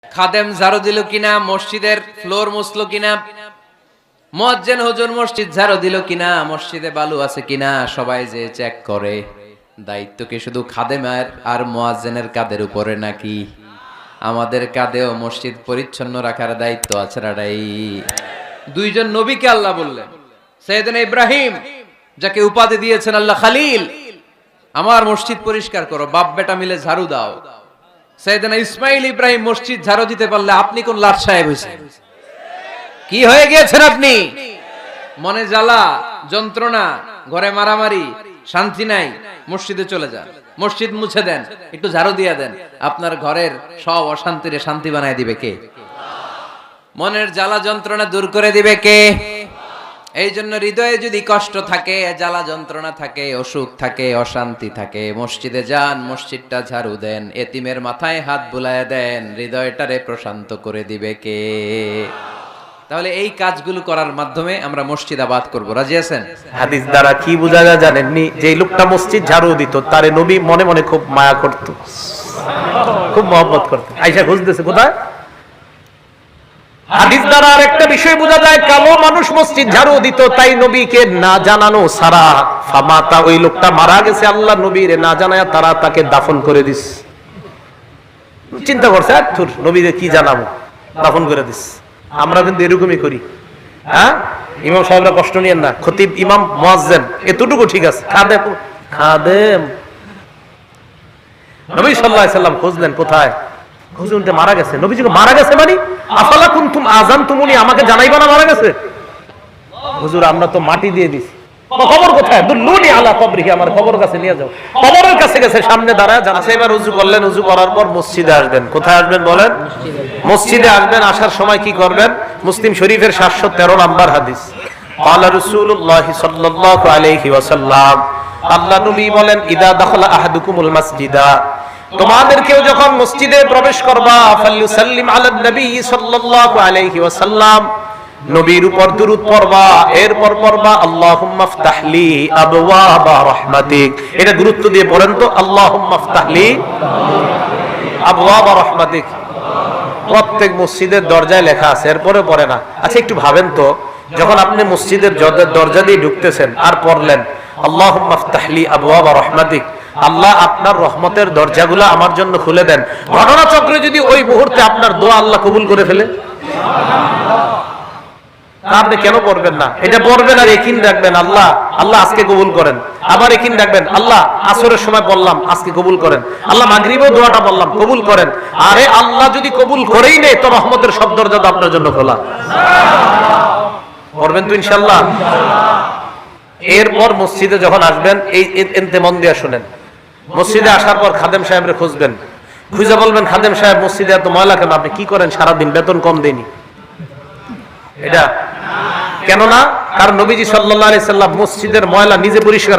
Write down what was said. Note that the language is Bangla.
খাদেম ঝাড়ু দিল কিনা, মসজিদের ফ্লোর মুছলো কিনা, মুয়াজ্জিন হুজুর মসজিদ ঝাড়ু দিল কিনা, মসজিদে বালু আছে কিনা, সবাই যে চেক করে। দায়িত্ব কি শুধু খাদেমের আর মুয়াজ্জিনের কাঁধের উপরে নাকি আমাদের কাঁধেও মসজিদ পরিচ্ছন্ন রাখার দায়িত্ব আছে? রাডাই দুইজন নবীকে আল্লাহ বললেন, সাইয়েদনা ইব্রাহিম যাকে উপাধি দিয়েছেন আল্লাহ খালিল, আমার মসজিদ পরিষ্কার করো, বাপ বেটা মিলে ঝাড়ু দাও। সাইয়েদনা ইসমাইল ইব্রাহিম মসজিদ ঝাড়ু দিতে পারলে আপনি কোন লাট সাহেব হয়েছেন? কি হয়ে গিয়েছেন আপনি? মনে জ্বালা, যন্ত্রণা, ঘরে মারামারি, শান্তি নাই, মসজিদে চলে যান, মসজিদ মুছে দেন, একটু ঝাড়ু দিয়ে দেন, আপনার ঘরের সব অশান্তিরে শান্তি বানায় দিবে কে? মনের জ্বালা যন্ত্রণা দূর করে দিবে কে? এই জন্য হৃদয়ে যদি কষ্ট থাকে, জ্বালা যন্ত্রণা থাকে, অসুখ থাকে, অশান্তি থাকে, মসজিদে যান, মসজিদটা ঝাড়ু দেন, এতিমের মাথায় হাত বুলায় দেন, হৃদয়টারে প্রশান্ত করে দিবে কে? তাহলে এই কাজগুলো করার মাধ্যমে আমরা মসজিদ আবাদ করব। রাজি আছেন? হাদিস দ্বারা কি বোঝা যায় জানেননি? যে লোকটা মসজিদ ঝাড়ু দিত, তারে নবী মনে মনে খুব মায়া করত, খুব মহব্বত করত। আয়েশা খুঁজতেছে কোথায়। হাদিস দ্বারা আরেকটা বিষয় বোঝা যায়, কালো মানুষ মসজিদ ঝাড়ু দিত, তাই নবীকে না জানানো সারা ফামাতা, ওই লোকটা মারা গেছে, আল্লাহ নবীরে না জানায়া তারা তাকে দাফন করে দিস। চিন্তা করছে, আর নবীরে কি জানাবো, দাফন করে দিস। আমরা কিন্তু এরকমই করি। হ্যাঁ, ইমাম সাহেবরা কষ্ট নিয়েন না, খতিব, ইমাম, মুয়াজ্জিন এতটুকু ঠিক আছে, খাদেম খাদেম। নবী সাল্লাল্লাহু আলাইহি সাল্লাম খুঁজলেন কোথায়, হুজুরটা মারা গেছে। নবীজি মারা গেছে মানে আফালা কুনতুম আযানতুমুনি, আমাকে জানাইবা না মারা গেছে? হুজুর আমরা তো মাটি দিয়ে দিছি। কবর কোথায়? দুল্লুনি আলা কবরিহি, আমার কবর কাছে নিয়ে যাও। কবরের কাছে গেছে, সামনে দাঁড়ায় জানাসা। এবার উযু করলেন, উযু করার পর মসজিদে আসবেন। কোথায় আসবেন বলেন? মসজিদে আসবেন। আসার সময় কি করবেন? মুসলিম শরীফের 713 নাম্বার হাদিস, ক্বালা রাসূলুল্লাহ সাল্লাল্লাহু আলাইহি ওয়াসাল্লাম, আল্লাহ নবী বলেন, ইদা দাখালা আহাদুকুমুল মাসজিদা, তোমাদের কেউ যখন মসজিদে প্রবেশ করবা, ফালইউসাল্লিম আলান নবী সাল্লাল্লাহু আলাইহি ওয়াসাল্লাম, নবীর উপর দুরূদ পড়বা, এরপর পড়বা আল্লাহুম্মা ফতাহলি আবওয়াবা রাহমাতিক। এটা গুরুত্ব দিয়ে পড়েন তো, আল্লাহুম্মা ফতাহলি আবওয়াবা রাহমাতিক। প্রত্যেক মসজিদের দরজায় লেখা আছে, এরপরে পড়ে না। আচ্ছা একটু ভাবেন তো, যখন আপনি মসজিদের দরজা দিয়ে ঢুকতেছেন আর পড়লেন আল্লাহুম্মা ফতাহলি আবওয়াবা রাহমাতিক, আল্লাহ আপনার রহমতের দরজাগুলো আমার জন্য খুলে দেন, ঘটনাচক্রে যদি ওই মুহূর্তে আপনার দোয়া আল্লাহ কবুল করে ফেলে, আপনি কেন পড়বেন না? এটা পড়বেন আর ইয়াকিন রাখবেন, আল্লাহ আল্লাহ আজকে কবুল করেন। আবার ইয়াকিন রাখবেন, আল্লাহ আসরের সময় বললাম আজকে কবুল করেন, আল্লাহ মাগরিবেও দোয়াটা বললাম কবুল করেন। আরে আল্লাহ যদি কবুল করেই নেয়, তো রহমতের সব দরজা তো আপনার জন্য খোলা। পড়বেন তো ইনশাআল্লাহ। এরপর মসজিদে যখন আসবেন, এই এনতে মন দিয়ে শুনেন, মসজিদে আসার পর খাদেম সাহেবরে খুঁজবেন, খুঁজে বলবেন, খাদেম সাহেব মসজিদে এত ময়লা কেন? আপনি কি করেন সারাদিন? বেতন কম দেয়নি? এটা কেন না? কারণ নবীজি সাল্লাল্লাহু আলাইহি সাল্লাম মসজিদের ময়লা নিজে পরিষ্কার